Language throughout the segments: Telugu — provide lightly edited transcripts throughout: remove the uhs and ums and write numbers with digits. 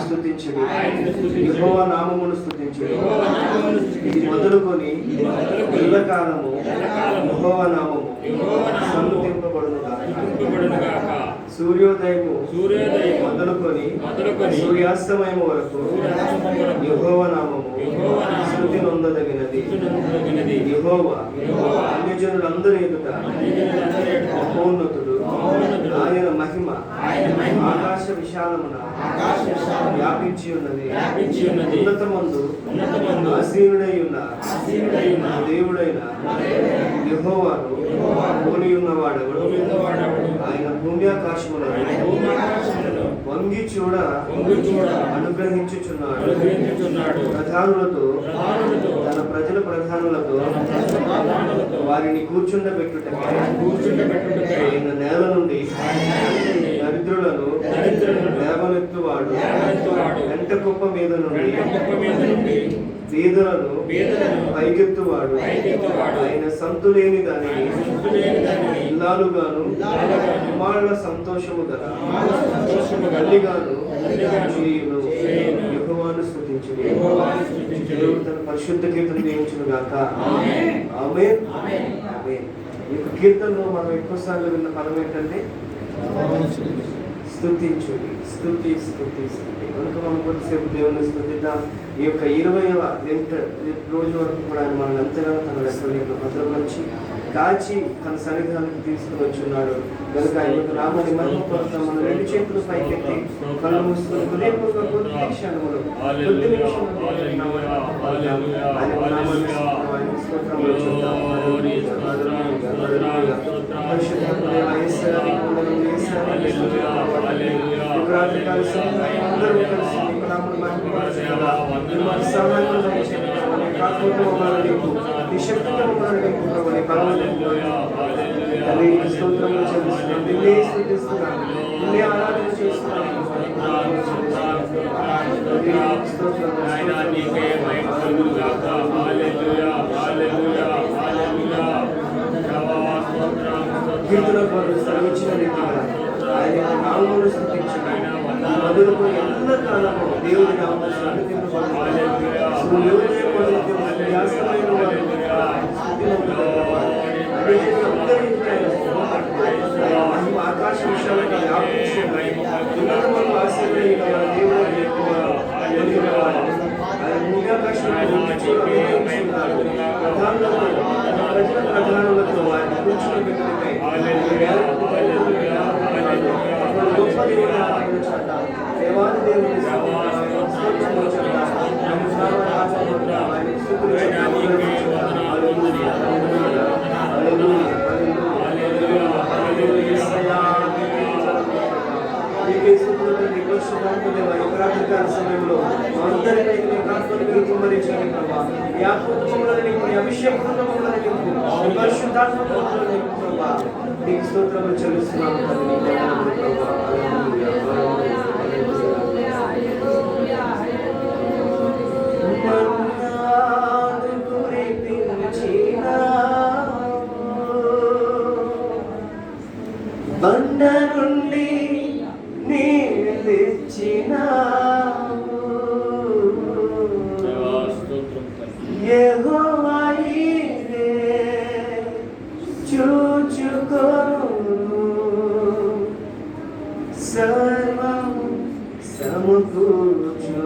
స్తుతించుడి, యెహోవా నామమును స్తుతించుడి. ఇది మొదలుకొని ఎల్లకాలము యెహోవా నామము సన్నుతింపబడునుగాక. సూర్యోదయము మొదలుకొని సూర్యాస్తమయము వరకు యెహోవా నామము స్తుతి నొందదగినది. యెహోవా అన్యజనులందరి ఎదుట మహోన్నతుడు. ఆయన మహిమ ఆకాశ విశాలమున వ్యాపించి ఉన్నది. ఉన్నతమందు ఆసీనుడై ఉన్న దేవుడైన యెహోవాను పోలి ఉన్నవాడెవడు? ఆయన భూమి ఆకాశములను వంగి చూడ అనుగ్రహించుచున్నాడు. ప్రధానులతో తన ప్రజల ప్రధానులతో వారిని కూర్చుండబెట్టుటకై ఆయన నేల నుండి దరిద్రులను లేవనెత్తువాడు. వెంట కుప్ప మీద నుండి బీదలను పైకెత్తువాడు. ఆయన సంతులేని దానిని ఇల్లాలుగాను కుమారుల సంతోషము గల తల్లిగాను చేయును. యెహోవాను స్తుతించుడి. దేవుడు తన పరిశుద్ధ కీర్తన దీవించును గాక. ఆమేన్. ఆమేన్. ఈ కీర్తనలో మనం ఎక్కువసార్లు విన్న పదం ఏంటంటే స్తుతించుడి. స్తుతి స్తుతి స్తుతి. కనుక మనం కొద్దిసేపు దేవుని స్తుతిద్దాం. ఈ యొక్క 20వ రోజు వరకు కూడా ఆయన మనల్ని ఎంతగానో తన రెక్కల భద్రపరిచి కాచి తన సన్నిధానానికి తీసుకుని వచ్చున్నాడు. కనుక ఆయన యొక్క నామాన్ని మహిమపరుస్తాం. మన 2 చేతులు పైకెత్తి కళ్ళు మూసుకొని హృదయపూర్వక కొద్ది నిమిషములు ఆరాధన చేస్తున్నాం. శ్రమించిన రీతిగా ఆయన నామమును స్తుతించండి. మొదలుకొని ఎల్లకాలము దేవుని నామమును స్తుతింపబడును. సూర్యోదయం మొదలుకొని సూర్యాస్తమయం వరకు మహిమ ఆకాశ విషయాలను వ్యాపించి ఉన్నతమైన ఆశీర్వదించిన మన దేవుడు ఎక్కువ ఆయన భూమ్యాకాశంలో ప్రధానులతో ఆయన కూర్చున్నబెట్టుటకై గొప్ప దేవుని ఆరాధించట. దేవాది దేవుని సమయంలో అందరికీ కుమ్మరించండి ప్రభా. ఈ ఆత్మలను నింపు, ఈ అభిషేకంలో మమ్మల్ని నింపు, పరిశుద్ధాత్మలో నింపు ప్రభా. నీకు స్తోత్రములు చెల్లిస్తున్నాము. బండ నుండి నీళ్ళిచ్చినావు యెహోవా ఈరే చూచుకొను. సర్వం సమకూర్చును.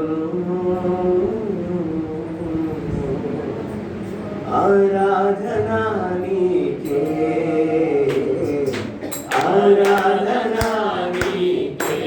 ఆరాధనా నీకే, ఆరాధనా నీకే,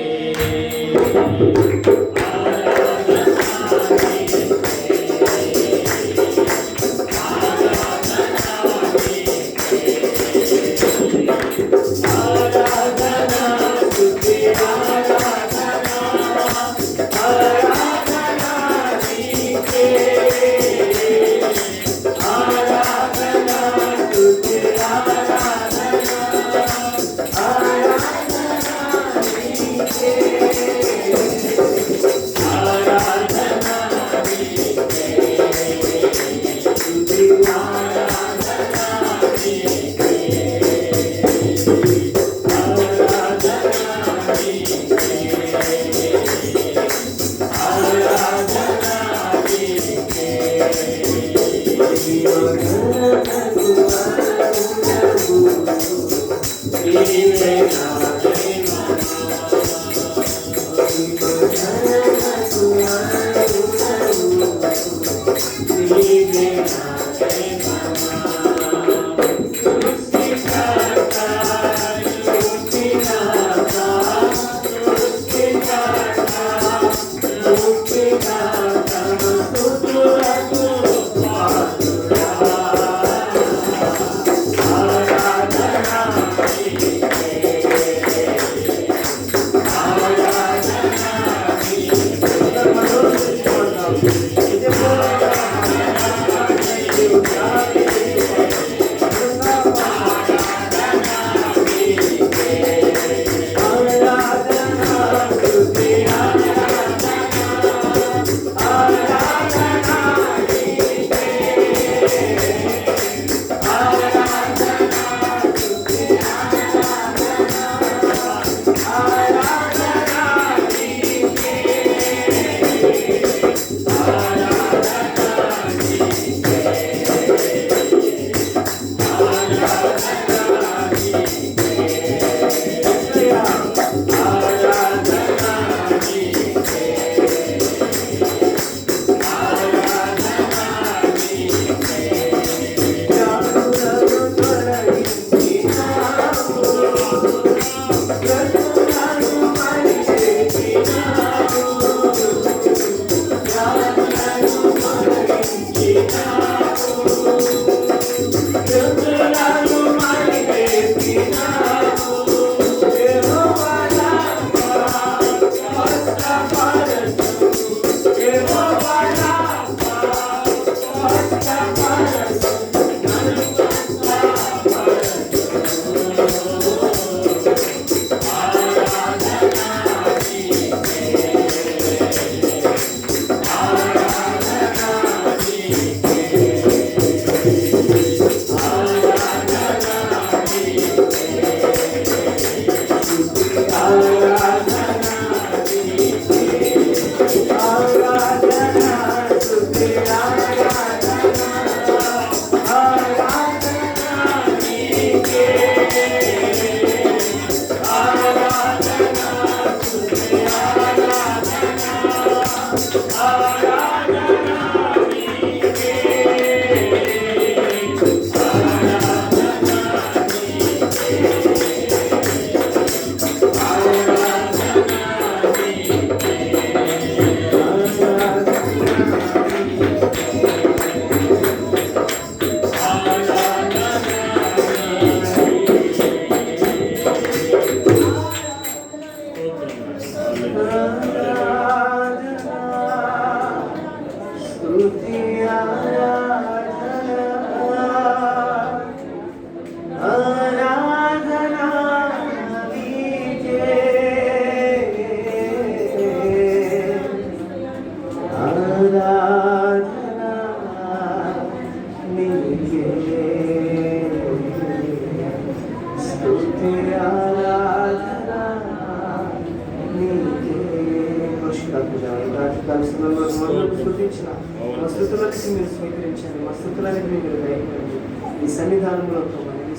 ఈ సన్నిధానంలో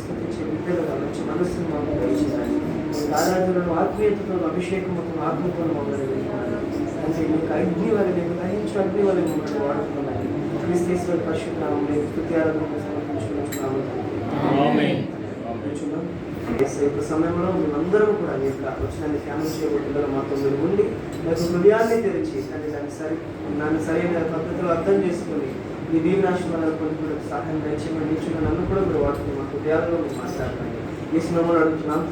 స్థుతించే బిడ్డలుగా మంచి మనస్సును మాకు దయచేయాలి. ఆరాధనను ఆత్మీయతతో అభిషేకముతో ఆత్మతో మమ్మల్ని అంటే మీకు అగ్ని వల్ల మీకు గ్రహించు అగ్ని వల్ల మమ్మల్ని వాడుతున్నాయి. క్రీస్తు పరిశుద్ధనామం స్తుతి ఆరాధన సమర్పించుకుంటున్నాము. ఇప్పుడు సమయంలో మేమందరం కూడా మీ యొక్క వచ్చిన ధ్యానం చేయబోతున్నారు. మాతో మీరు ఉండి నాకు హృదయాన్ని తెరిచి దాన్ని సరైన పద్ధతిలో అర్థం చేసుకుని ఈ దీవెనాశీర్వాదాలు పొందుకునే సహాయం దయచేయమని నిల్చున్న నన్ను కూడా మీరు వాడుతుంది మా హృదయాల్లో మీరు మాట్లాడతాను. ఈ సినిమాలో అడుగుతున్నాను.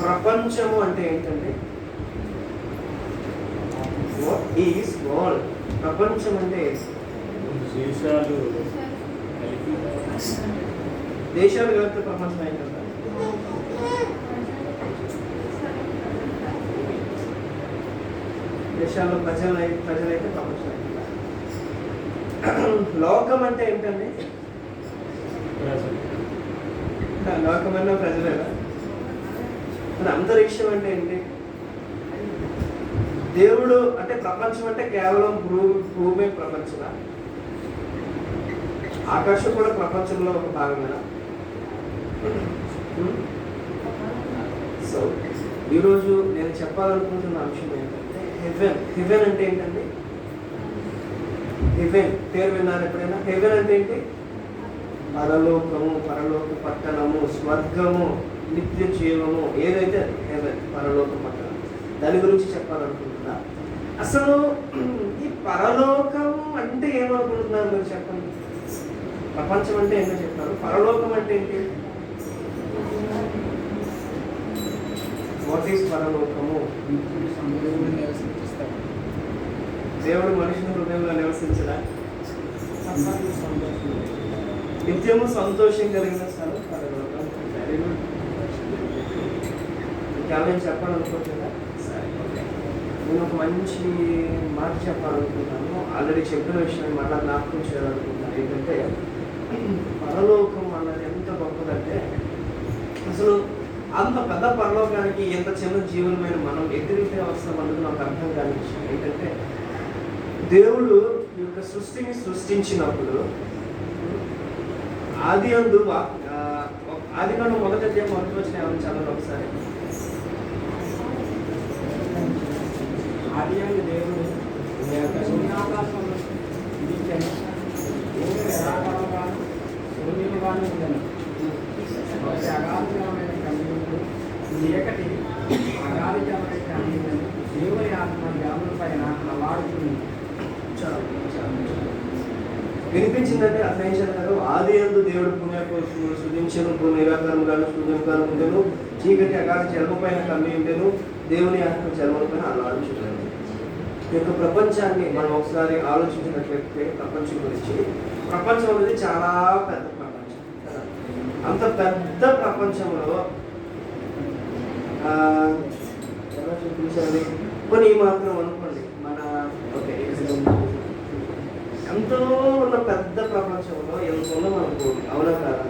ప్రపంచము అంటే ఏంటంటే వాట్ ఈస్ వరల్డ్? ప్రపంచం అంటే దేశాలు కలిపితే ప్రపంచం ఏంటంటే దేశాల్లో ప్రజలైతే ప్రపంచం అయింది. లోకం అంటే ఏంటండి? లోకమన్నా ప్రజలేనా? మరి అంతరిక్షం అంటే ఏంటి? దేవుడు అంటే ప్రపంచం అంటే కేవలం భూమి ప్రపంచమా? ఆకాశం కూడా ప్రపంచంలో ఒక భాగమేనా? సో ఈరోజు నేను చెప్పాలనుకుంటున్న అంశం ఏంటంటే హెవెన్ అంటే ఏంటండి? హెవెన్ పేరు విన్నారు ఎప్పుడైనా? హెవెన్ అంటే ఏంటి? పరలోకము, పరలోక పట్టణము, స్వర్గము, నిత్య జీవము, ఏదైతే హెవెన్, పరలోక పట్టణం, దాని గురించి చెప్పాలనుకుంటున్నా. అసలు ఈ పరలోకము అంటే ఏమనుకుంటున్నారు మీరు చెప్పండి? ప్రపంచం అంటే ఏంటో చెప్పారు, పరలోకం అంటే ఏంటి? వాట్ ఈస్ పరలోకము? దేవుడు మనుషుని హృదయంలో నివసించడా? నిత్యము సంతోషం కలిగిన స్థలం పరలోకం. ఇంకేమైనా చెప్పాలనుకుంటున్నా? సరే, నేను ఒక మంచి మాట చెప్పాలనుకుంటున్నాను. ఆల్రెడీ చెప్పిన విషయాన్ని మళ్ళీ జ్ఞాపకం చేయాలనుకుంటున్నాను. ఏంటంటే పరలోకం అన్నది ఎంత గొప్పదంటే అసలు అంత పెద్ద పరలోకానికి ఎంత చిన్న జీవనమైన మనం ఎదురైతే వస్తాం అన్నది నాకు అర్థం కాని విషయం. ఏంటంటే దేవుడు ఈ యొక్క సృష్టిని సృష్టించినప్పుడు ఆదికాండం మొదటి అధ్యాయం మొదటి వచ్చిన ఏమైనా చదవండి ఒకసారి. ఆదికాండం దేవుడు అగాధికమైన కన్నులు చీకటి అగాధికమైన కన్నులు దేవుని ఆత్మ జాముల పైన అలాడుతుంది. వినిపించిందంటే అర్థం చేశారు. ఆది యందు దేవుడు పుణ్యకోశము సృజించను, నిరాకారముగాను సృజనకారముండెను, చీకటి అగాధ జలము పైన కమ్మి ఉండెను, దేవుని ఆత్మ జలముల పైన అలాడుచుండెను. ఈ యొక్క ప్రపంచాన్ని మనం ఒకసారి ఆలోచించినట్లయితే ప్రపంచం గురించి, ప్రపంచం అనేది చాలా పెద్ద ప్రపంచం కదా. అంత పెద్ద ప్రపంచంలో ఎలా చూపించాలి? కొన్ని మాత్రం అనుకోండి, మన ఎంతో ఉన్న పెద్ద ప్రపంచంలో ఎంత ఉందో మనం భూమి, అవునా కాదా?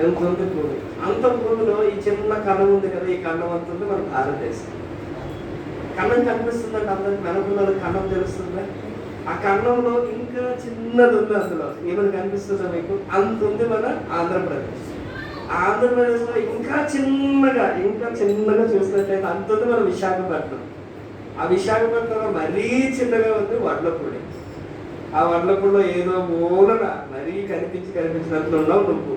ఎంత ఉంది భూమి? అంత భూమిలో ఈ చిన్న కన్నం ఉంది కదా, ఈ కన్నం అంత ఉంది మన భారతదేశం. కన్నం కనిపిస్తుందంటే అందరికి వెనకున్న కన్నం తెలుస్తుందా? ఆ కన్నంలో ఇంకా చిన్నది ఉంది, అందులో ఏమైనా కనిపిస్తుందా మీకు? అంత ఉంది మన ఆంధ్రప్రదేశ్. ఆంధ్రప్రదేశ్లో ఇంకా చిన్నగా చూసినట్లయితే అంత ఉంది మన విశాఖపట్నం. ఆ విశాఖపట్నంలో మరీ చిన్నగా ఉంది వడ్లపూడి. ఆ వడ్లపూడిలో ఏదో మూలన మరీ కనిపించినట్లు ఉన్నావు నువ్వు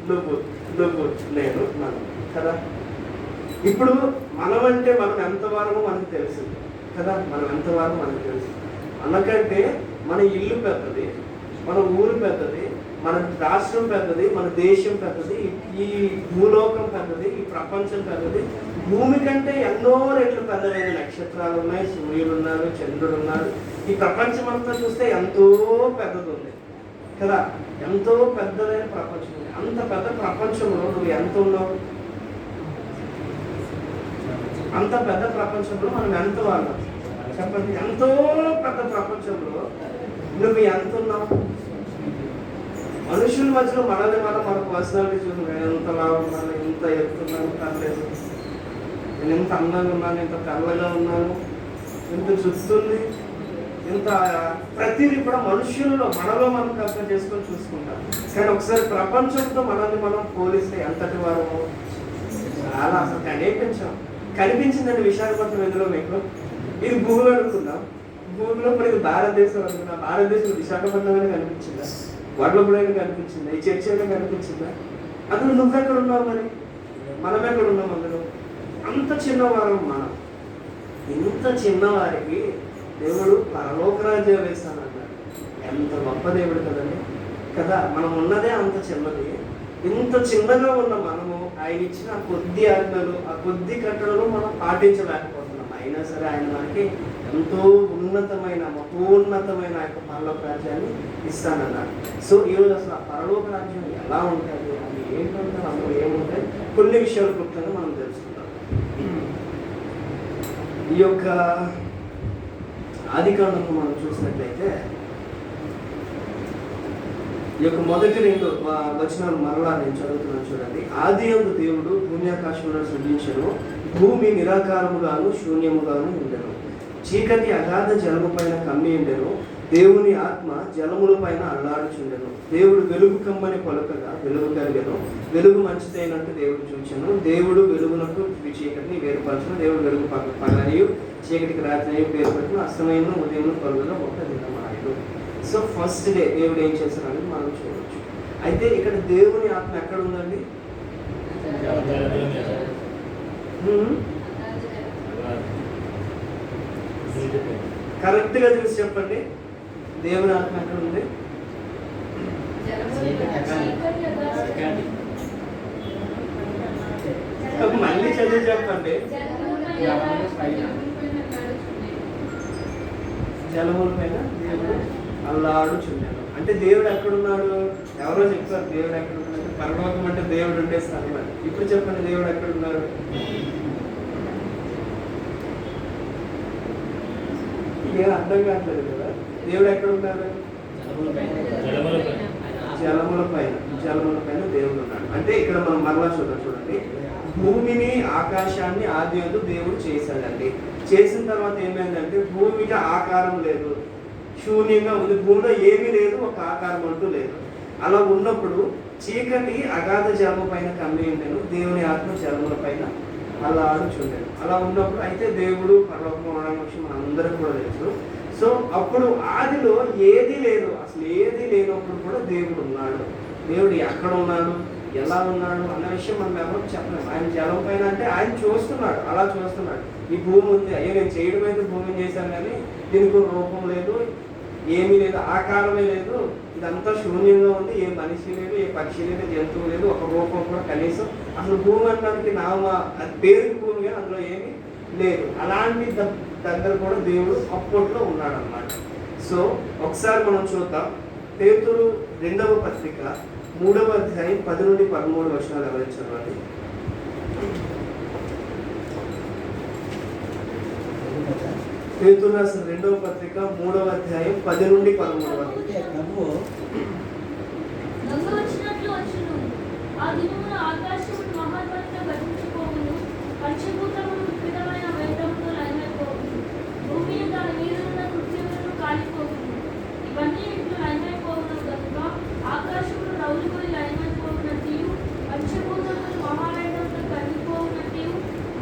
నువ్వు నువ్వు నేను మనం కదా. ఇప్పుడు మనం అంటే మనం ఎంతవరకు మనకు తెలుసు కదా, మనం ఎంతవరకు మనకు తెలుసు. మనకంటే మన ఇల్లు పెద్దది, మన ఊరు పెద్దది, మన రాష్ట్రం పెద్దది, మన దేశం పెద్దది, ఈ భూలోకం పెద్దది, ఈ ప్రపంచం పెద్దది. భూమి కంటే ఎన్నో రెట్లు పెద్దదైన నక్షత్రాలు ఉన్నాయి, సూర్యుడు ఉన్నారు, చంద్రుడు ఉన్నారు. ఈ ప్రపంచం అంతా చూస్తే ఎంతో పెద్దది ఉంది కదా, ఎంతో పెద్దదైన ప్రపంచం ఉంది. అంత పెద్ద ప్రపంచంలో నువ్వు ఎంత ఉన్నావు? అంత పెద్ద ప్రపంచంలో మనం ఎంత వాళ్ళం చెప్పండి. ఎంతో పెద్ద ప్రపంచంలో నువ్వు ఎంత ఉన్నావు? మనుషుల మధ్యలో మనల్ని మన పర్సనాలిటీ చూసి నేను ఎంతలా ఉన్నాను, ఇంత ఎత్తున్నాను పర్లేదు, నేను ఇంత అందంగా ఉన్నాను, ఇంత తెల్లగా ఉన్నాను, ఇంత జుస్తుంది, ఇంత ప్రతిదీ కూడా మనుషుల్లో మనలో మనం కంపేర్ చేసుకొని చూసుకుంటాం. కానీ ఒకసారి ప్రపంచంతో మనల్ని మనం పోలిస్తే ఎంతటి వారము చాలా అసలు కనిపించిందండి విశాఖపట్నం. ఎందులో మీకు ఇది భూమి అనుకున్నాం, భూమిలో మరి ఇది భారతదేశం అనుకున్నాం. భారతదేశం విశాఖపట్నం అయినా కనిపించిందా? వడ్లపూడైనా కనిపించిందా? ఈ చర్చ అయినా కనిపించిందా? అందులో నువ్వెక్కడ ఉన్నావు? మరి మనం ఎక్కడ ఉన్నాం? అందులో అంత చిన్నవారం మనం. ఇంత చిన్నవారికి దేవుడు పరలోక రాజ్యం వేస్తానన్నాడు. ఎంత గొప్ప దేవుడు కదండి కదా. మనం ఉన్నదే అంత చిన్నది. ఇంత చిన్నగా ఉన్న మనము ఆయన ఇచ్చిన ఆ కొద్ది ఆజ్ఞలు, ఆ కొద్ది కట్టడలు మనం పాటించలేకపోతున్నాం. అయినా సరే ఆయన మనకి ఎంతో ఉన్నతమైన మహోన్నతమైన ఆ యొక్క పరలోక రాజ్యాన్ని ఇస్తానన్నాడు. సో ఈరోజు అసలు ఆ పరలోక రాజ్యం ఎలా ఉంటుంది, అది ఏంటంటే అందులో ఏముంటాయి, కొన్ని విషయాలు క్లుప్తంగా మనం తెలుసుకుంటాం. ఈ యొక్క ఆదికాండంలో మనం చూసినట్లయితే ఈ యొక్క మొదటి 2 వచనాలు మరలా నేను చదువుతున్నాను చూడండి. ఆదియందు దేవుడు భూమి ఆకాశములను సృజించెను, భూమి నిరాకారముగాను శూన్యముగాను ఉండెను, చీకటి అగాధ జలము పైన కమ్మి ఉండెను, దేవుని ఆత్మ జలముల పైన అల్లాడుచుండెను. దేవుడు వెలుగు కమ్మని పలుకగా వెలుగు కలిగెను, వెలుగు మంచిదైనట్టు దేవుడు చూచెను. దేవుడు వెలుగునకు చీకటిని వేరుపరచును, దేవుడు వెలుగు పగలనియు చీకటికి రాత్రి వేరుపరచును, అస్తమయమును ఉదయమును పలుకగా ఒక దినమాయను. సో ఫస్ట్ డే దేవుడు ఏం చేశారని మనం చూడవచ్చు. అయితే ఇక్కడ దేవుని ఆత్మ ఎక్కడ ఉందండి? కరెక్ట్గా చూసి చెప్పండి, దేవుని ఆత్మ ఎక్కడ ఉంది? మళ్ళీ చదివి చెప్పండి. జలముల పైన దేవుడు అల్లాడుచున్నాడు. అంటే దేవుడు ఎక్కడున్నాడు? ఎవరో చెప్పారు దేవుడు ఎక్కడున్నాడు. పరలోకం అంటే దేవుడు ఉండే స్థలం అని. ఇప్పుడు చెప్పండి, దేవుడు ఎక్కడున్నారు? ఏం అర్థం కావట్లేదు కదా. దేవుడు ఎక్కడున్నారు? జలముల పైన దేవుడు ఉన్నాడు. అంటే ఇక్కడ మనం మరలా చూడండి, భూమిని ఆకాశాన్ని ఆదియందు దేవుడు చేశాడండి. చేసిన తర్వాత ఏమైందంటే భూమికి ఆకారం లేదు, శూన్యంగా ఉంది. భూమిలో ఏమీ లేదు, ఒక ఆకారం అంటూ లేదు. అలా ఉన్నప్పుడు చీకటి అగాధ జలము పైన కమ్మి ఉండేను, దేవుని ఆత్మ జలముల పైన అలా ఆడుచుండేను. అలా ఉన్నప్పుడు అయితే దేవుడు పరలోకం ఉండడం విషయం మనందరం కూడా తెలుసు. సో అప్పుడు ఆదిలో ఏది లేదు, అసలు ఏది లేనప్పుడు కూడా దేవుడు ఉన్నాడు. దేవుడు ఎక్కడ ఉన్నాడు, ఎలా ఉన్నాడు అన్న విషయం మనం ఎవరికి చెప్పలేము. ఆయన జలం పైన అంటే ఆయన చూస్తున్నాడు, అలా చూస్తున్నాడు. ఈ భూమి ఉంది, అయ్యో నేను చేయడం అయితే భూమిని చేశాను కానీ దీనికి రూపం లేదు, ఏమీ లేదు, ఆకారమే లేదు, ఇదంతా శూన్యంగా ఉంది, ఏ మనిషి లేదు, ఏ పక్షి లేదు, జంతువు లేదు, ఒక రూపం కూడా కనీసం అసలు భూమి అనడానికి అది పేరు భూమి కానీ అందులో ఏమీ లేదు. అలాంటి దగ్గర కూడా దేవుడు అప్పట్లో ఉన్నాడు అన్నమాట. సో ఒకసారి మనం చూద్దాం. పేతురు 2వ పత్రిక 3వ అధ్యాయం 10 నుండి 13 వచనాలు ఎవరైనా చదవాలి. పేతురు రాసిన 2వ పత్రిక 3వ అధ్యాయం 10 నుండి 13 వరకు.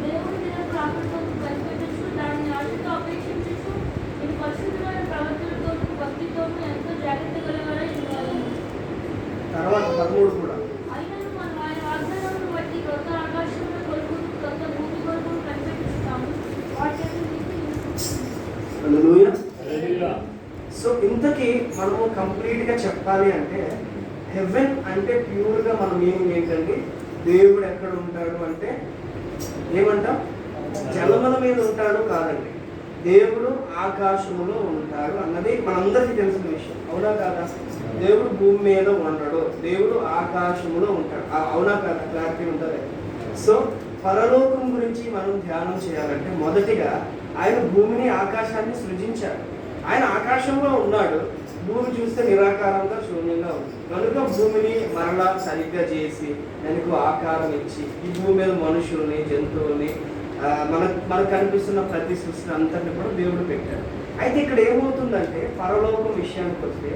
దేవుని దిన ప్రాకృతం కనిపెట్టచ్చు, దాని ఆశతో హల్లెలూయా. హల్లెలూయా. సో ఇంతకీ మనము కంప్లీట్గా చెప్పాలి అంటే హెవెన్ అంటే ప్యూర్గా మన మీనింగ్ ఏంటండి? దేవుడు ఎక్కడ ఉంటాడు అంటే ఏమంటాం? జలముల మీద ఉంటాడు కాదండి, దేవుడు ఆకాశములో ఉంటాడు అన్నది మనందరికీ తెలిసిన విషయం. అవునా కాదా? దేవుడు భూమి మీద ఉండడు, దేవుడు ఆకాశములో ఉంటాడు. అవునా కాదా? క్లారిటీ ఉంటుంది. సో పరలోకం గురించి మనం ధ్యానం చేయాలంటే మొదటిగా ఆయన భూమిని ఆకాశాన్ని సృజించాడు. ఆయన ఆకాశంలో ఉన్నాడు, భూమి చూస్తే నిరాకారంగా శూన్యంగా ఉంది. కనుక భూమిని మరలా సరిగ్గా చేసి దానికి ఆకారం ఇచ్చి ఈ భూమి మీద మనుషుల్ని, జంతువుల్ని, మనకు కనిపిస్తున్న ప్రతి సృష్టి అంతటిని కూడా దేవుడు పెట్టాడు. అయితే ఇక్కడ ఏమవుతుందంటే పరలోకం విషయానికి వస్తే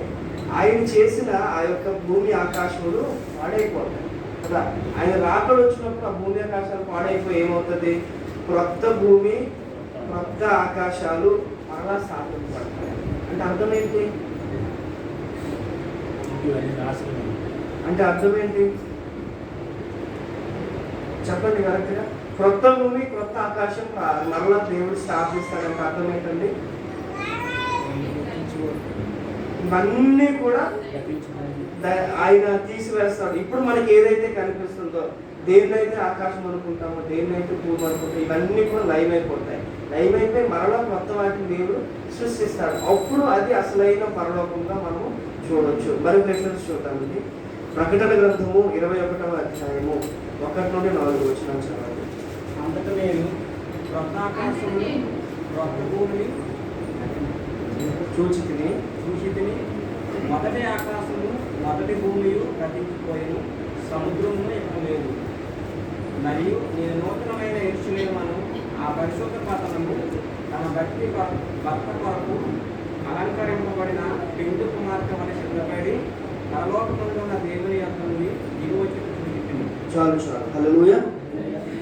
ఆయన చేసిన ఆ యొక్క భూమి ఆకాశములు పాడైపోతాయి కదా. ఆయన రాకడ వచ్చినప్పుడు ఆ భూమి ఆకాశాలు పాడైపోయి ఏమవుతుంది? క్రొత్త భూమి, క్రొత్త ఆకాశాలు మరలా స్థాపించబడతాయి. అంటే అర్థమేంటి? అంటే అర్థమేంటి చెప్పండి కరెక్ట్గా. క్రొత్త భూమి, క్రొత్త ఆకాశం మరలా దేవుడు స్థాపిస్తాడంటే అర్థం ఏంటండి? ఇవన్నీ కూడా ఆయన తీసివేస్తాడు. ఇప్పుడు మనకి ఏదైతే కనిపిస్తుందో, దేన్నైతే ఆకాశం అనుకుంటామో, దేన్నైతే భూమి అనుకుంటామో, ఇవన్నీ కూడా లైవ్ అయిపోతాయి. లైవ్ అయిపోయి మరలా కొత్త వాటిని దేవుడు సృష్టిస్తాడు. అప్పుడు అది అసలైన పరలోకంగా మనము చూడొచ్చు. మరి రెఫరెన్స్ చూద్దామండి. ప్రకటన గ్రంథము 21వ అధ్యాయము 1 నుండి 4 వచనాలు చదవండి. అంతటా నేను క్రొత్త ఆకాశమును క్రొత్త భూమిని చూచి తిని మొదటి ఆకాశము మొదటి భూమియు గతించిపోయిను, సముద్రము ఇక లేదు. మరియు నేను నూతనమైన యెరూషలేమును ఆ పరిశుద్ధ పట్టణము తన భర్త కొరకు అలంకరింపబడిన పెండు కుమార్తె వలె సిద్ధపడి పరలోకమందున్న దేవుని యొక్క నుండి దిగువచ్చి చూపించింది. చాలు. హల్లెలూయా.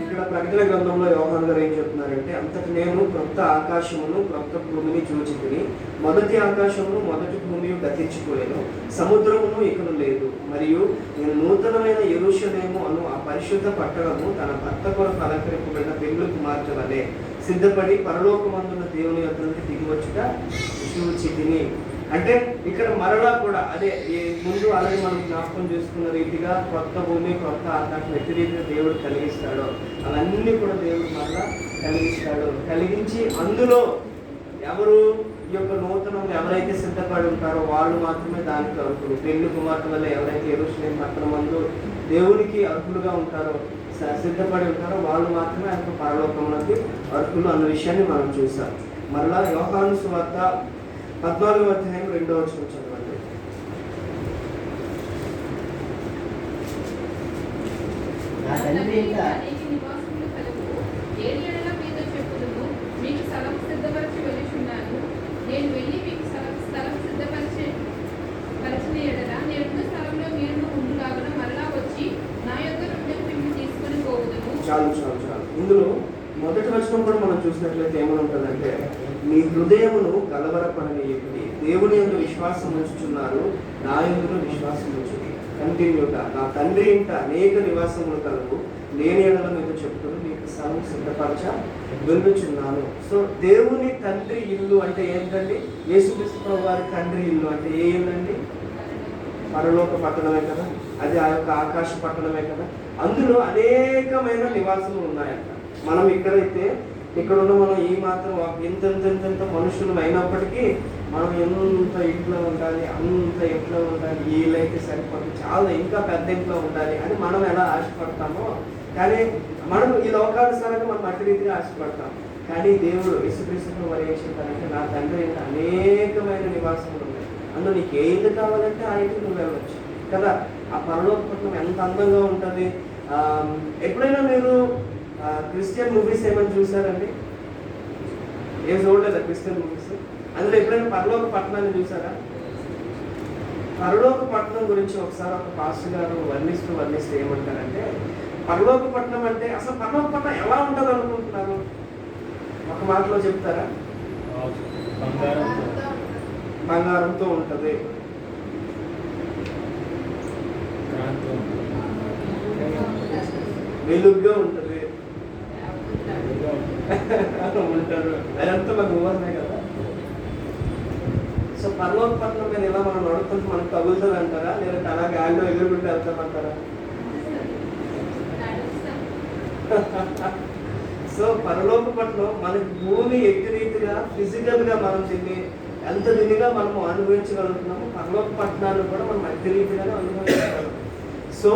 ఇక్కడ ప్రకటన గ్రంథంలో యోహాను గారు ఏం చెప్తున్నారంటే, అంతటి నేను క్రొత్త ఆకాశమును క్రొత్త భూమిని చూచి తిని మొదటి ఆకాశమును మొదటి భూమి గతించిపోయాను, సముద్రమును ఇకను లేదు. మరియు నేను నూతనమైన యెరూషలేము అను ఆ పరిశుద్ధ పట్టణము తన భర్త కొరకు అలంకరింపబడిన పెండ్లి కుమార్తె వలె సిద్ధపడి పరలోకమందున్న దేవుని యొద్ద నుండి దిగివచ్చుట చూచి తిని. అంటే ఇక్కడ మరలా కూడా అదే ముందు అలాగే మనం జ్ఞాపకం చేసుకున్న రీతిగా కొత్త భూమి, కొత్త ఆకాశం ఎట్టి రీతిగా దేవుడు కలిగిస్తాడో అవన్నీ కూడా దేవుడు మరలా కలిగిస్తాడు. కలిగించి అందులో ఎవరు ఈ యొక్క నూతనం ఎవరైతే సిద్ధపడి ఉంటారో వాళ్ళు మాత్రమే దానికి అర్హులు. పెళ్లి కుమార్తె వల్ల ఎవరైతే యెరూషలేము పట్టణమందు దేవునికి అర్హులుగా ఉంటారో, సిద్ధపడి ఉంటారో వాళ్ళు మాత్రమే ఆ యొక్క పరలోకంలోకి అర్హులు అన్న విషయాన్ని మనం చూసాం. మరలా యోహాను సువార్త 14వ అధ్యాయం 2వ వచనం చదవండి. చాలు. ఇందులో మొదటి వచనం కూడా మనం చూసినట్లయితే ఏమని ఉంటుందంటే, మీ హృదయమును కలవరపడనీయకుడి, దేవుని యందు విశ్వాసం ఉంచుచున్నారు, నా యందును విశ్వాసం ఉంచుడి. కంటిన్యూగా నా తండ్రి ఇంట అనేక నివాసములు కలవు, లేని ఎడల మీతో చెప్తున్నా మీకు స్థలం సిద్ధపరచ వెళ్ళుచున్నాను. సో దేవుని తండ్రి ఇల్లు అంటే ఏంటండి? యేసుక్రీస్తు వారి తండ్రి ఇల్లు అంటే ఏ ఇల్లు అండి? పరలోక పట్టణమే కదా, అది ఆ యొక్క ఆకాశ పట్టణమే కదా. అందులో అనేకమైన నివాసములు ఉన్నాయంట. మనం ఇక్కడున్న మనం ఈ మాత్రం ఎంత మనుషులు అయినప్పటికీ మనం ఎంత ఇంట్లో ఉండాలి, అంత ఇంట్లో ఉండాలి, వీళ్ళైతే సరిపోతుంది, చాలా ఇంకా పెద్ద ఇంట్లో ఉండాలి అని మనం ఎలా ఆశపడతామో, కానీ మనం ఈ లోకానుసారంగా మనం అట్టి రీతిగా ఆశపడతాం. కానీ దేవుడు యేసుక్రీస్తు వారు ఏం చెప్తారంటే, నా తండ్రి అనేకమైన నివాసములు ఉన్నాయి, అందులో నీకు ఏ ఇల్లు కావాలంటే ఆ ఇంటికి నువ్వు వెళ్ళవచ్చు కదా. ఆ పరలోక పట్టణం ఎంత అందంగా ఉంటుంది. ఎప్పుడైనా మీరు క్రిస్టియన్ మూవీస్ ఏమైనా చూసారండి? ఏం చూడలేదా క్రిస్టియన్ మూవీస్? అందులో ఎప్పుడైనా పరలోక పట్టణాన్ని చూసారా? పరలోక పట్టణం గురించి ఒకసారి ఒక పాస్టర్ గారు వర్ణిస్తూ ఏమంటారంటే, పరలోక పట్టణం అంటే అసలు పరలోక పట్టణం ఎలా ఉంటుంది అనుకుంటున్నారు? ఒక మాటలో చెప్తారా? బంగారంతో ఉంటుంది, వెలుగుగా ఉంటుంది ఉంటారు. అదంతా మాకు ఊహనే కదా. సో పరలోక పట్టణం మీద ఇలా మనం నడుపుతుంటే మనకు తగులుతుంది అంటారా, లేదంటే అలా గాలిలో ఎగురుకుంటూ వెళ్తామంటారా? సో పరలోక పట్టణం మనకి భూమి ఎట్టి రీతిగా ఫిజికల్గా మనం దీన్ని ఎంత దీనిగా మనము అనుభవించగలుగుతున్నాము, పరలోక పట్టణాన్ని కూడా మనం అట్టి రీతిగానే అనుభవించగలం. సో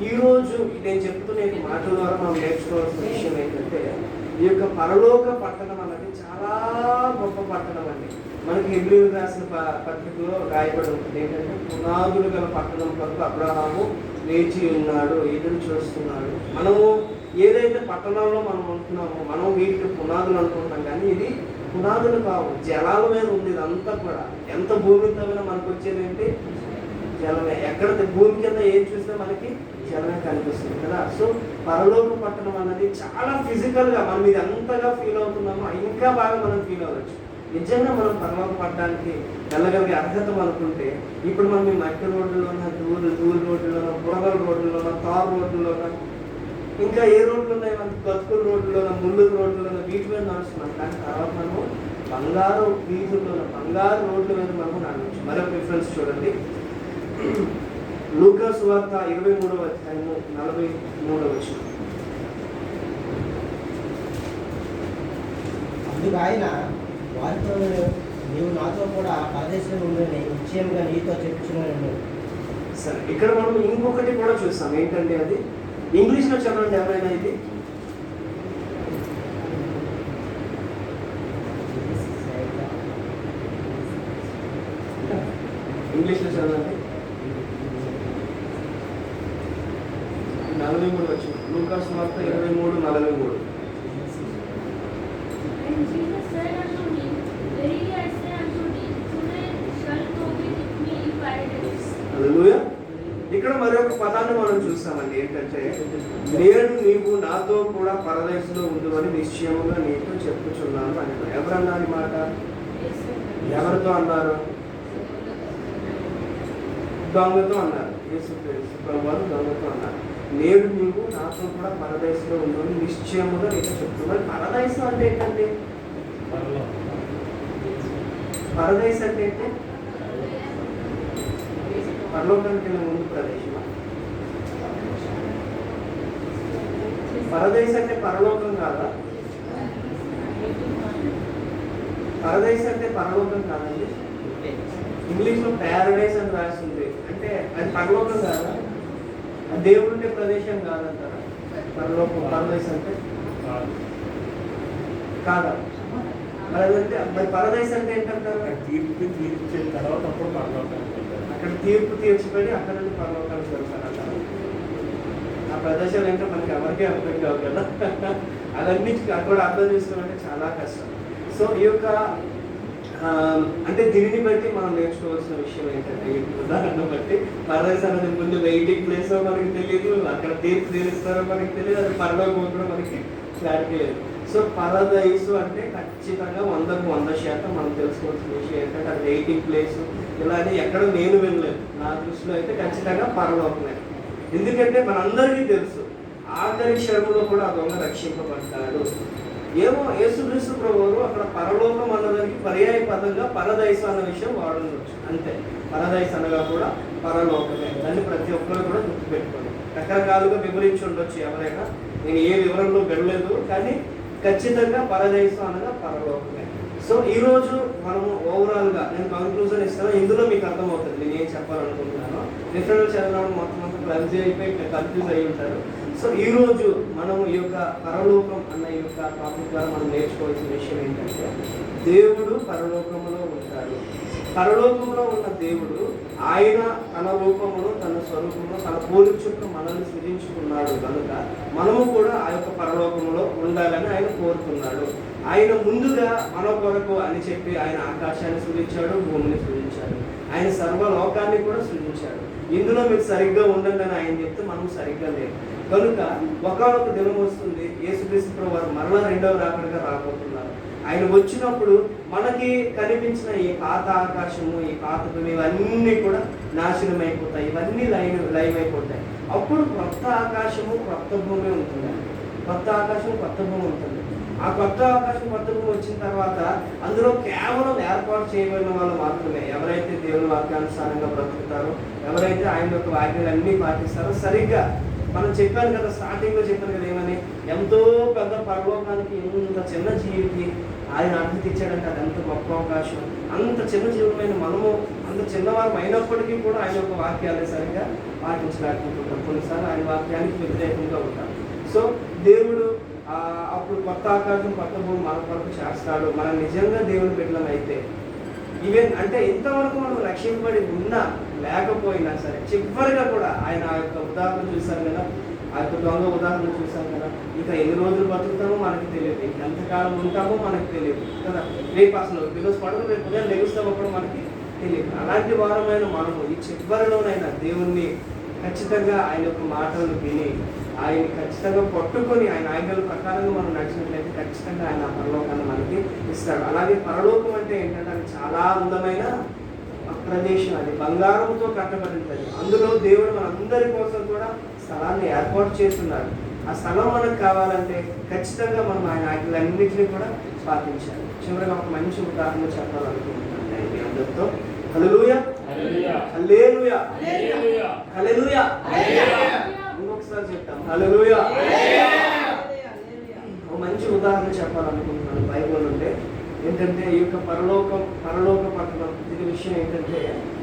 ఈరోజు నేను చెప్తున్న ఈ మాటల ద్వారా మనం నేర్చుకోవాల్సిన విషయం ఏంటంటే, ఈ యొక్క పరలోక పట్టణం అన్నది చాలా గొప్ప పట్టణం అండి. మనకి హెబ్రీయులకు రాసిన పత్రికలో రాయబడి ఉంటుంది ఏంటంటే, పునాదులు గల పట్టణం కొరకు అబ్రహాము వేచి ఉన్నాడు, ఎదురు చూస్తున్నాడు. మనము ఏదైతే పట్టణంలో మనం ఉంటున్నామో మనం వీటికి పునాదులు అనుకుంటాం, కానీ ఇది పునాదులు కావు, జలాల మీద ఉంది. ఇదంతా కూడా ఎంత భూమి తవ్వినా మనకు వచ్చేది ఏంటి? జలమే. ఎక్కడ భూమి కింద ఏం చూసినా మనకి జలమే కనిపిస్తుంది కదా. సో పరలోక పట్టణం అన్నది చాలా ఫిజికల్గా మనం ఇది ఎంతగా ఫీల్ అవుతున్నామో ఇంకా బాగా మనం ఫీల్ అవ్వచ్చు. నిజంగా మనం పరలోక పట్టడానికి వెళ్ళగలిగే అర్హత అనుకుంటే, ఇప్పుడు మనం ఈ మట్టి రోడ్డులోన, ధూళి రోడ్డులోన, బురదల రోడ్డులోన, తారు రోడ్డులోన, ఇంకా ఏ రోడ్లు ఉన్నాయి మనకి, గతుకుల రోడ్డులోన, ముళ్ళు రోడ్డులోన, వీటి మీద నడుస్తున్నాం. కానీ తర్వాత మనము బంగారు వీధుల్లోన, బంగారు రోడ్ల మీద మనము నడవచ్చు. మరొక రిఫరెన్స్ చూడండి, లూకా సువార్త 23వ అధ్యాయము 43వ వచనం. అందుకు ఆయన వారితో, నీవు నాతో కూడా పరదేశంలో ఉండని నిశ్చయంగా నీతో చెప్పుచున్నాను. సరే, ఇక్కడ మనం ఇంకొకటి కూడా చూస్తాం. ఏంటంటే అది ఇంగ్లీష్లో చదవండి ఎవరైనా. ఇది ఇంగ్లీష్లో చదవండి. 43 వచ్చింది. లూకా సువార్త 23:43. హల్లెలూయా. ఇక్కడ మరొక పదాన్ని మనం చూస్తామండి. ఏంటంటే, నేడు నీవు నాతో కూడా పరదేశంలో ఉండువని నిశ్చయముగా నీతో చెప్పుచున్నాను అని. ఎవరన్నారు ఈ మాట? ఎవరితో అన్నారు? దొంగతో అన్నారు. యేసుక్రీస్తు ప్రభువారు దొంగతో అన్నారు, నేడు నీవు నాతో కూడా పరదేశంలో ఉండువని నిశ్చయముగా నీతో చెప్తున్నాను. పరదేశం అంటే ఏంటండి? పరదేశం అంటే ఏంటి? పరలోకానికి ముందు ప్రదేశమా? పరదేశం అంటే పరలోకం కాదా? పరదేశం అంటే పరలోకం కాదండి. ఇంగ్లీష్లో ప్యారడైస్ అని రాస్తుంది. అంటే అది పరలోకం కాదా? అది దేవుడు ఉండే ప్రదేశం కాదంటారా? పరలోకం పరదేశం అంటే కాదా? మరి అదంటే మరి పరదేశం అంటే ఏంటంటారు? తీర్పు తీర్చిన తర్వాత అప్పుడు పరలోకానికి వెళ్తారు. అక్కడ తీర్పు తీర్చిపెట్టి అక్కడ నుండి పరలోకానికి వెళ్తారంటారు. ఆ ప్రదేశాలు ఏంటో మనకి ఎవరికీ అర్థం కావు కదా. అవన్నీ అక్కడ అర్థం చేసుకోవాలంటే చాలా కష్టం. సో ఈ యొక్క అంటే దీనిని బట్టి మనం నేర్చుకోవాల్సిన విషయం ఏంటంటే, ఉదాహరణ బట్టి పరదేశానికి ముందు వెయిటింగ్ ప్లేస్ మనకి తెలియదు, అక్కడ తీర్పు తీరుస్తారో మనకి తెలియదు, అది పరలోకం కూడా మనకి క్లారిటీ లేదు. సో పరదైసు అంటే ఖచ్చితంగా 100కు 100% మనం తెలుసుకోవాల్సిన విషయం ఏంటంటే, అది వెయిటింగ్ ప్లేస్ ఇలా అని ఎక్కడ నేను వెళ్ళలేదు. నా దృష్టిలో అయితే ఖచ్చితంగా పరలోకమే. ఎందుకంటే మనందరికీ తెలుసు ఆఖరి క్షణంలో కూడా ఆ దొంగ రక్షింపబడ్డాడు. ఏమో యేసుక్రీస్తు ప్రభువు అక్కడ పరలోకం అన్నదానికి పర్యాయ పదంగా పరదైసు అన్న విషయం వాడవచ్చు అంతే. పరదైసు అనగా కూడా పరలోకమే. దాన్ని ప్రతి ఒక్కరు కూడా గుర్తుపెట్టుకోండి. రకరకాలుగా వివరించి ఉండొచ్చు ఎవరైనా, నేను ఏ వివరంలో వెళ్ళలేదు, కానీ ఖచ్చితంగా పరదైసు అనగా పరలోకమే. సో ఈరోజు మనము ఓవరాల్గా నేను కన్క్లూజన్ ఇస్తాను, ఇందులో మీకు అర్థమవుతుంది నేను ఏం చెప్పాలనుకుంటున్నాను. రిఫరెన్స్ చదవడం మొత్తం క్లబ్జీ అయిపోయి కన్ఫ్యూజ్ అయి ఉంటారు. సో ఈరోజు మనము ఈ యొక్క పరలోకం అన్న ఈ యొక్క టాపిక్ ద్వారా మనం నేర్చుకోవాల్సిన విషయం ఏంటంటే, దేవుడు పరలోకంలో ఉంటాడు. పరలోకంలో ఉన్న దేవుడు ఆయన తన రూపమును, తన స్వరూపమును, తన పోలిక చొప్పున మనల్ని సృజించుకున్నాడు కనుక మనము కూడా ఆ యొక్క పరలోకంలో ఉండాలని ఆయన కోరుతున్నాడు. ఆయన ముందుగా మన కొరకు అని చెప్పి ఆయన ఆకాశాన్ని సృజించాడు, భూమిని సృజించాడు, ఆయన సర్వలోకాన్ని కూడా సృజించాడు. ఇందులో మీరు సరిగ్గా ఉండండి అని ఆయన చెప్తే మనం సరిగ్గా లేదు. కనుక ఒకానొక దినం వస్తుంది, యేసుక్రీస్తు ప్రభువు వారు మరలా రెండవ రాకడగా రాబోతున్నారు. ఆయన వచ్చినప్పుడు మనకి కనిపించిన ఈ పాత ఆకాశము, ఈ పాత భూమి ఇవన్నీ కూడా నాశనం అయిపోతాయి, ఇవన్నీ లైవ్ అయిపోతాయి. అప్పుడు కొత్త ఆకాశము, కొత్త భూమి ఉంటుంది. కొత్త ఆకాశం, కొత్త భూమి ఉంటుంది. ఆ కొత్త ఆకాశం కొత్త భూమి వచ్చిన తర్వాత అందులో కేవలం ఏర్పాటు చేయబడిన వాళ్ళు మాత్రమే, ఎవరైతే దేవుని వాక్యానుసారంగా బ్రతుకుతారో, ఎవరైతే ఆయన యొక్క వాక్యాలన్నీ పాటిస్తారో. సరిగ్గా మనం చెప్పాను కదా, స్టార్టింగ్లో చెప్పాను కదా, ఏమని ఎంతో పెద్ద పరలోకానికి ఇంత చిన్న జీవికి ఆయన అర్హత ఇచ్చాడంటే అది ఎంత గొప్ప అవకాశం. అంత చిన్న జీవమైన మనము అంత చిన్నవారం అయినప్పటికీ కూడా ఆయన యొక్క వాక్యాలే సరిగ్గా పాటించలేకపోతుంటాం. కొన్నిసార్లు ఆయన వాక్యానికి వ్యతిరేకంగా ఉంటాం. సో దేవుడు అప్పుడు కొత్త ఆకాశం కొత్త భూమి మన కొరకు చేస్తాడు. మనం నిజంగా దేవుని బిడ్డలమైతే, ఈవెన్ అంటే ఇంతవరకు మనం రక్షింపబడి ఉన్నా లేకపోయినా సరే, చివరిగా కూడా ఆయన ఆ యొక్క ఉదాహరణ చూశాం కదా, ఆ యొక్క దొంగ ఉదాహరణ చూసాం కదా. ఇక ఎన్ని రోజులు బతుకుతామో మనకి తెలియదు, ఎంతకాలం ఉంటామో మనకి తెలియదు కదా. రేపు అసలు ఈరోజు పడుకు రేపు ఉదయం లెగుస్తామో కూడా మనకి తెలియదు. అలాంటి వారమైన మనము ఈ చివరిలోనైనా దేవుణ్ణి ఖచ్చితంగా ఆయన యొక్క మాటలను విని ఆయన ఖచ్చితంగా పట్టుకొని ఆయన ఆజ్ఞల ప్రకారంగా మనం నడిచినట్లయితే ఖచ్చితంగా ఆయన పరలోకాన్ని మనకి ఇస్తాడు. అలాగే పరలోకం అంటే ఏంటంటే అది చాలా అందమైన ప్రదేశం, అది బంగారంతో కట్టబడింది. అందులో దేవుడు మనందరి కోసం కూడా స్థలాన్ని ఏర్పాటు చేస్తున్నాడు. ఆ స్థలం మనకు కావాలంటే ఖచ్చితంగా మనం ఆయన ఆజ్ఞలన్నింటినీ కూడా పాటించాలి. చివరిగా ఒక మంచి ఉదాహరణ చెప్పాలనుకుంటున్నాను నేను మీ అందరితో. హల్లెలూయా, హల్లెలూయా, హల్లెలూయా. ఇంకొకసారి చెప్తాం, హల్లెలూయా. ఒక మంచి ఉదాహరణ చెప్పాలనుకుంటున్నాను బైబిల్ నుండి. ఏంటంటే ఈ యొక్క పరలోక పట్టణం ఇది విషయం ఏంటంటే,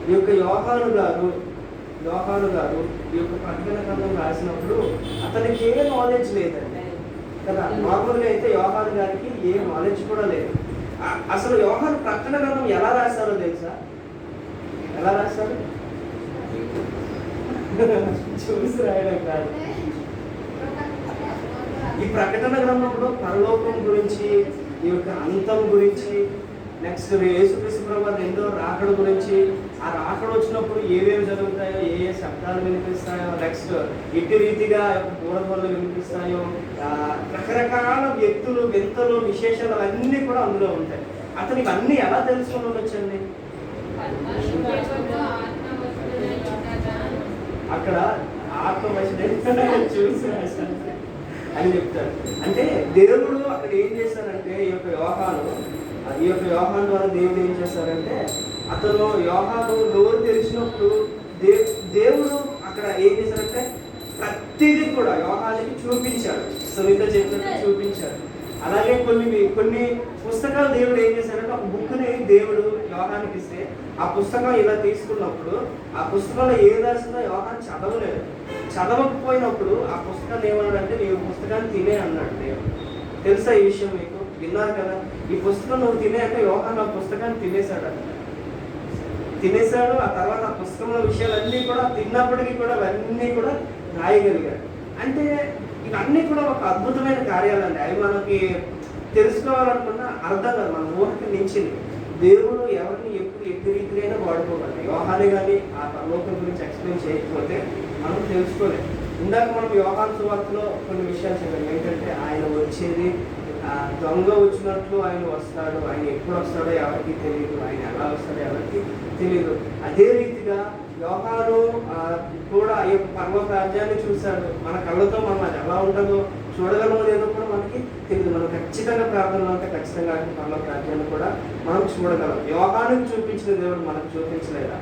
ఈ యొక్క యోహాను గారు ఈ యొక్క ప్రకటన గ్రంథం రాసినప్పుడు అతనికి ఏ నాలెడ్జ్ లేదండి కదా. నార్మల్గా అయితే యోహాను గారికి ఏ నాలెడ్జ్ కూడా లేదు. అసలు యోహాను ప్రకటన గ్రంథం ఎలా రాశారో తెలుసా? ఎలా రాశారు? చూసి రాయడం కాదు. ఈ ప్రకటన గ్రంథంలో పరలోకం గురించి, ఈ యొక్క అంతం గురించి, నెక్స్ట్ యేసుక్రీస్తు ప్రభువు రెండో రాకడ గురించి, ఆ రాకడ వచ్చినప్పుడు ఏవేవి జరుగుతాయో, ఏ శబ్దాలు వినిపిస్తాయో, నెక్స్ట్ ఎట్టి రీతిగా బోధనలు వినిపిస్తాయో, రకరకాల వ్యక్తులు, వింతలు, విశేషాలు అన్నీ కూడా అందులో ఉంటాయి. అతనికి అన్నీ ఎలా తెలుసుకుని ఉండొచ్చండి? అక్కడ ఆత్మ చూసి అని చెప్తారు. అంటే దేవుడు అక్కడ ఏం చేశారంటే, ఈ యొక్క యోహాను ద్వారా దేవుడు ఏం చేశారంటే, అతను యోహాను నోరు తెరిచినప్పుడు దేవుడు అక్కడ ఏం చేశారంటే ప్రతిదీ కూడా యోహానికి చూపించాడు. సునీత చెప్పినట్టు చూపించాడు. అలాగే కొన్ని పుస్తకాలు దేవుడు ఏం చేశాడంటే, ఒక బుక్ని దేవుడు యోహానికి ఇస్తే ఆ పుస్తకం ఇలా తీసుకున్నప్పుడు ఆ పుస్తకంలో ఏ రాసిందో యోహాను చదవలేదు. చదవకపోయినప్పుడు ఆ పుస్తకాన్ని ఏమన్నాడంటే, నీవు పుస్తకాన్ని తినే అన్నాడు దేవుడు. తెలుసా ఈ విషయం మీకు? విన్నారు కదా. ఈ పుస్తకం నువ్వు తినే అంటే యోహాను ఆ పుస్తకాన్ని తినేశాడు. ఆ తర్వాత ఆ పుస్తకంలో విషయాలన్నీ కూడా తిన్నప్పటికీ కూడా అవన్నీ కూడా రాయగలిగాడు. అంటే ఇవన్నీ కూడా ఒక అద్భుతమైన కార్యాలండి. అవి మనకి తెలుసుకోవాలనుకున్న అర్థం కాదు, మన ఊహకి మించింది. దేవుడు ఎవరిని ఎప్పుడు ఎట్టి రీతిగా వాడుకోవాలి. యోహాను కానీ ఆ పరలోకం గురించి ఎక్స్ప్లెయిన్ చేయకపోతే మనం తెలుసుకోలేము. ఇందాక మనం యోహాను సువార్తలో కొన్ని విషయాలు చెప్పాము. ఏంటంటే ఆయన వచ్చేది దొంగ వచ్చినట్లు ఆయన వస్తాడు, ఆయన ఎప్పుడు వస్తాడో ఎవరికి తెలియదు, ఆయన ఎలా వస్తాడో ఎవరికి తెలియదు. అదే రీతిగా యోహాను కూడా ఈ యొక్క పరలోక రాజ్యాన్ని చూశాడు. మన కళ్ళతో మనం అది ఎలా ఉంటుందో చూడగలమో లేదో కూడా మనకి తెలియదు. మనం ఖచ్చితంగా ప్రార్థనలో ఉంటే ఖచ్చితంగా పరలోక రాజ్యాన్ని కూడా మనం చూడగలం. యోహానుకి చూపించిన దేవుడు మనకు చూపించలేదా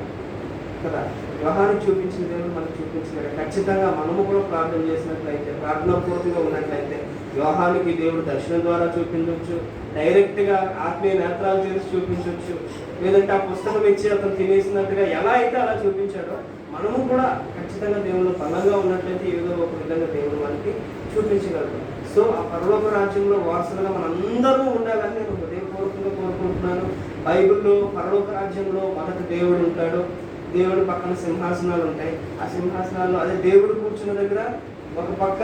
కదా? యోహానుకి చూపించిన దేవుడు మనకు చూపించలేదా? ఖచ్చితంగా మనము కూడా ప్రార్థన చేసినట్లయితే, ప్రార్థనాపూర్వకంగా ఉన్నట్లయితే యోహానుకి దేవుడు దర్శనం ద్వారా చూపించవచ్చు, డైరెక్ట్గా ఆత్మీయ నేత్రాలు చేసి చూపించవచ్చు, లేదంటే ఆ పుస్తకం ఇచ్చి అతను తినేసినట్టుగా ఎలా అయితే అలా చూపించాడో మనము కూడా ఖచ్చితంగా దేవుడు బలంగా ఉన్నట్లయితే ఏదో ఒక విధంగా దేవుడు మనకి చూపించగలరు. సో ఆ పరలోక రాజ్యంలో వారసులుగా మనందరూ ఉండాలని నేను హృదయపూర్వకంగా కోరుకుంటున్నాను. బైబిల్లో పరలోక రాజ్యంలో మొదట దేవుడు ఉంటాడు, దేవుడి పక్కన సింహాసనాలు ఉంటాయి. ఆ సింహాసనాల్లో అదే దేవుడు కూర్చున్న దగ్గర ఒక పక్క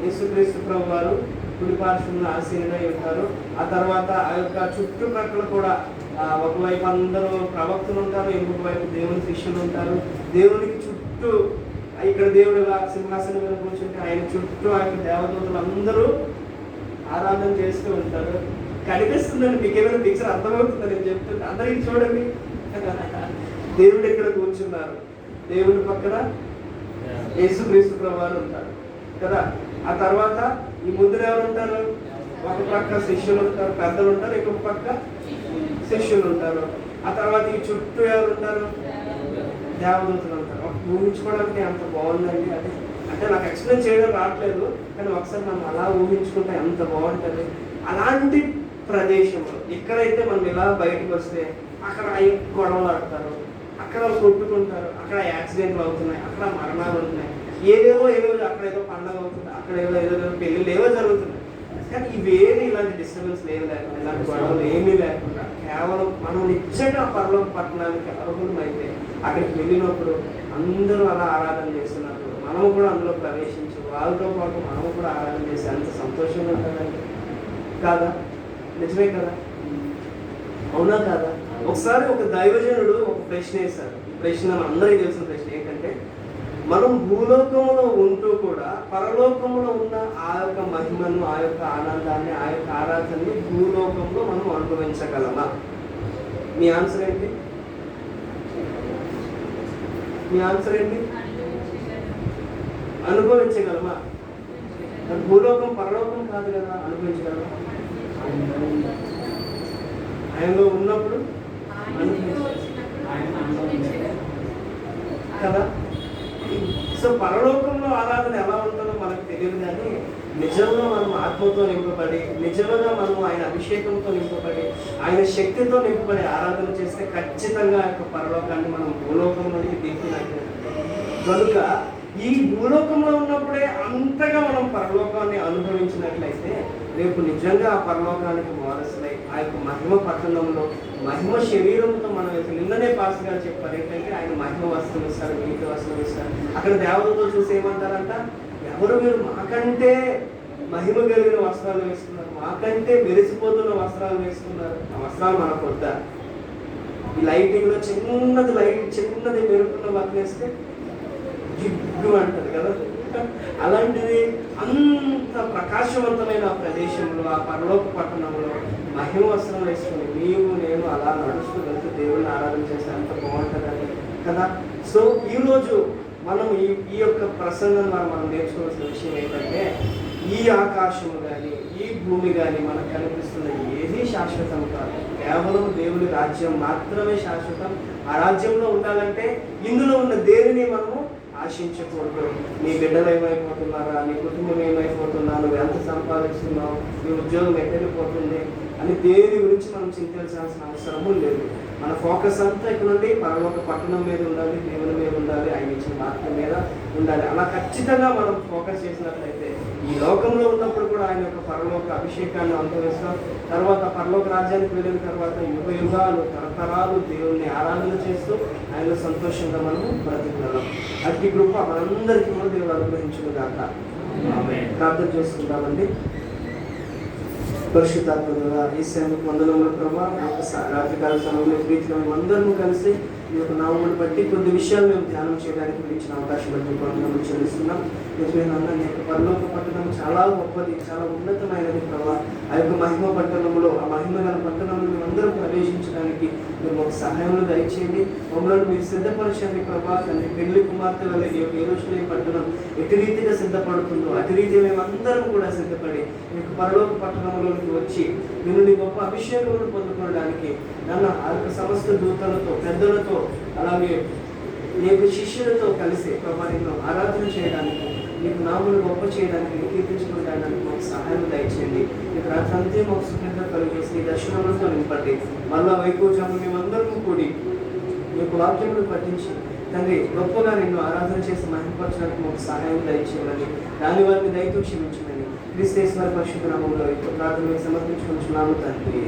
యేసుక్రీస్తు ప్రభువు వారు కుడి పార్శ్వంలో ఆసీనుడై ఉంటారు. ఆ తర్వాత ఆ యొక్క చుట్టుప్రక్కల కూడా ఒకవైపు అందరూ ప్రవక్తలు ఉంటారు, ఇంకొక వైపు దేవుని శిష్యులు ఉంటారు. దేవునికి చుట్టూ ఇక్కడ దేవుడు సింహాసనం మీద కూర్చుంటే ఆయన చుట్టూ ఆయన దేవదూతలు అందరూ ఆరాధన చేస్తూ ఉంటారు. కనిపిస్తుందండి మీకు? ఏమైనా పిక్చర్ అర్థమవుతుందని నేను చెప్తుంటే అందరికీ చూడండి. దేవుడు ఇక్కడ కూర్చున్నారు, దేవుడి పక్కన యేసుక్రీస్తు ప్రభువు వారు ఉంటారు కదా. ఆ తర్వాత ఈ ముందు ఎవరు ఉంటారు? ఒక పక్క శిష్యులు ఉంటారు, పెద్దలు ఉంటారు, ఇంకొక పక్క శిష్యులు ఉంటారు. ఆ తర్వాత ఈ చుట్టూ ఎవరు ఉంటారు? దేవదూతలు ఉంటారు. ఊహించుకోవడానికి అంత బాగుందండి అది. అంటే నాకు ఎక్స్ప్లెయిన్ చేయడం రావట్లేదు, కానీ ఒకసారి మనం అలా ఊహించుకుంటే ఎంత బాగుంటుంది. అలాంటి ప్రదేశంలో ఎక్కడైతే మనం ఇలా బయటకు వస్తే అక్కడ గొడవలు ఆడతారు, అక్కడ కొట్టుకుంటారు, అక్కడ యాక్సిడెంట్లు అవుతున్నాయి, అక్కడ మరణాలు ఉంటున్నాయి, ఏవేవో అక్కడ ఏదో పండుగ అవుతుంది, అక్కడ ఏదో పెళ్ళిళ్ళు ఏవో జరుగుతున్నాయి. కానీ ఇవేమి ఇలాంటి డిస్టర్బెన్స్ ఏమి లేకుండా, ఇలాంటి గొడవలు ఏమీ లేకుండా కేవలం మనం నిజంగా పరలోక పట్టణానికి అర్హులం అయితే అక్కడికి వెళ్ళినప్పుడు అందరూ అలా ఆరాధన చేస్తున్నప్పుడు మనము కూడా అందులో ప్రవేశించి వాళ్ళతో పాటు మనము కూడా ఆరాధన చేసి అంత సంతోషంగా ఉంటుందండి. కాదా? నిజమే కదా? అవునా కాదా? ఒకసారి ఒక దైవజనుడు ఒక ప్రశ్న వేశారు. ఈ ప్రశ్న అందరికీ తెలిసిన ప్రశ్న ఏంటంటే, మనం భూలోకంలో ఉంటూ కూడా పరలోకంలో ఉన్న ఆ యొక్క మహిమను, ఆ యొక్క ఆనందాన్ని, ఆ యొక్క ఆరాధనని భూలోకంలో మనం అనుభవించగలమా? మీ ఆన్సర్ ఏంటి? మీ ఆన్సర్ ఏంటి? అనుభవించగలమా? భూలోకం పరలోకం కాదు కదా, అనుభవించగలమా? ఆయనలో ఉన్నప్పుడు కదా. సో పరలోకంలో ఆరాధన ఎలా ఉంటుందో మనకు తెలియదు, కానీ నిజంగా మనం ఆత్మతో నింపబడి, నిజంగా మనం ఆయన అభిషేకంతో నింపబడి, ఆయన శక్తితో నింపబడి ఆరాధన చేస్తే ఖచ్చితంగా ఆ యొక్క పరలోకాన్ని మనం భూలోకంలోకి దింపినట్టు. కనుక ఈ భూలోకంలో ఉన్నప్పుడే అంతగా మనం పరలోకాన్ని అనుభవించినట్లయితే రేపు నిజంగా ఆ పరలోకానికి వారసులై ఆ యొక్క మహిమ పట్టణంలో మహిమ శరీరంతో మనం నిన్ననే పాస్ గారు చెప్పారు ఏంటంటే ఆయన మహిమ వస్త్రం ఇస్తారు, నీతి వస్త్రం ఇస్తారు. అక్కడ దేవతతో చూసి ఏమంటారంట, ఎవరు మీరు మాకంటే మహిమ కలిగిన వస్త్రాలు వేసుకున్నారు, మాకంటే మెరిసిపోతున్న వస్త్రాలు వేసుకున్నారు, ఆ వస్త్రాలు మనకు వద్దా? ఈ లైటింగ్ లో చిన్నది మెరుపున్న బట్టలు వేస్తే జిగ్గు అంటారు కదా. అలాంటిది అంత ప్రకాశవంతమైన ప్రదేశంలో ఆ పరలోక పట్టణంలో మహిమ వస్త్రం వేసుకుని నేను అలా నడుస్తూ వెళ్తూ దేవుడిని ఆరాధన చేస్తే అంత బాగుంటుందని కదా. సో ఈరోజు మనం ఈ యొక్క ప్రసంగం ద్వారా మనం నేర్చుకోవాల్సిన విషయం ఏంటంటే, ఈ ఆకాశము కానీ ఈ భూమి కానీ మనకు కనిపిస్తున్న ఏది శాశ్వతం కాదు. కేవలం దేవుని రాజ్యం మాత్రమే శాశ్వతం. ఆ రాజ్యంలో ఉండాలంటే ఇందులో ఉన్న దేనిని మనము ఆశించకూడదు. నీ బిడ్డలు ఏమైపోతున్నారా, నీ కుటుంబం ఏమైపోతున్నా, నువ్వు ఎంత సంపాదిస్తున్నావు, నీ ఉద్యోగం ఎక్కడిపోతుంది అని దేని గురించి మనం చింతించాల్సిన అవసరము లేదు. మన ఫోకస్ అంతా ఇక్కడ నుండి పరలోక పట్టణం మీద ఉండాలి, దేవుని మీద ఉండాలి, ఆయన ఇచ్చిన వాక్యం మీద ఉండాలి. అలా ఖచ్చితంగా మనం ఫోకస్ చేసినట్లయితే ఈ లోకంలో ఉన్నప్పుడు కూడా ఆయన యొక్క పరలోక అభిషేకాన్ని అనుభవిస్తాం. తర్వాత పరలోక రాజ్యానికి వెళ్ళిన తర్వాత యుగ యుగాలు తరతరాలు దేవుణ్ణి ఆరాధన చేస్తూ ఆయన సంతోషంగా మనము బ్రతికగలం. అట్టి కృప మనందరికీ కూడా దేవుడు అనుగ్రహించును గాక. ప్రార్థన చేసుకుందామండి. పరిశుద్ధాత్మగా ఈ సేవకు వందనములు ప్రభా. రాత్రికాల సమయంలో ప్రీతిలో మేము అందరము కలిసి ఈ యొక్క నామమును బట్టి కొన్ని విషయాలు మేము ధ్యానం చేయడానికి ఇచ్చిన అవకాశం బట్టి వందనములు చెల్లిస్తున్నాం. నిజమేనన్నా నీ యొక్క పరలోక పట్టణం చాలా గొప్పది, చాలా ఉన్నతమైనది ప్రభా. ఆ యొక్క మహిమ పట్టణంలో, ఆ మహిమ గల పట్టణంలో మేము అందరూ ప్రవేశించడానికి మీరు ఒక సహాయంలో దయచేయండి. మమ్మల్ని మీరు సిద్ధపరచండి ప్రభా. తండ్రి పెళ్లి కుమార్తె వల్ల ఈ యొక్క యెరూషలేము పట్టణం ఎటు రీతిగా సిద్ధపడుతుందో అటు రీతి మేమందరం కూడా సిద్ధపడి ఈ యొక్క పరలోక పట్టణంలోకి వచ్చి నేను గొప్ప అభిషేకమును పొందుకోవడానికి నన్ను ఆ యొక్క సమస్త దూతలతో, పెద్దలతో, అలాగే నీకు శిష్యులతో కలిసి ప్రభా నిన్ను ఆరాధన చేయడానికి, నీకు నామమును గొప్ప చేయడానికి, కీర్తించుకోవడానికి మాకు సహాయం దయచేయండి. నీకు రాత్రంతే మాకు సుఖంగా కలిగేసి నీ దర్శనములతో నింపండి. మళ్ళా వైకోజాము మేమందరము కూడి నీ యొక్క వాక్యమును పఠించి తండ్రి గొప్పగా నిన్ను ఆరాధన చేసి మహిమపరచడానికి మాకు సహాయం దయచేయాలని, దాని వారిని దయతో క్షమించమని క్రీస్తు యేసు పరిశుద్ధ నామములో ప్రార్థన సమర్పించుకుంటున్నాము తండ్రి.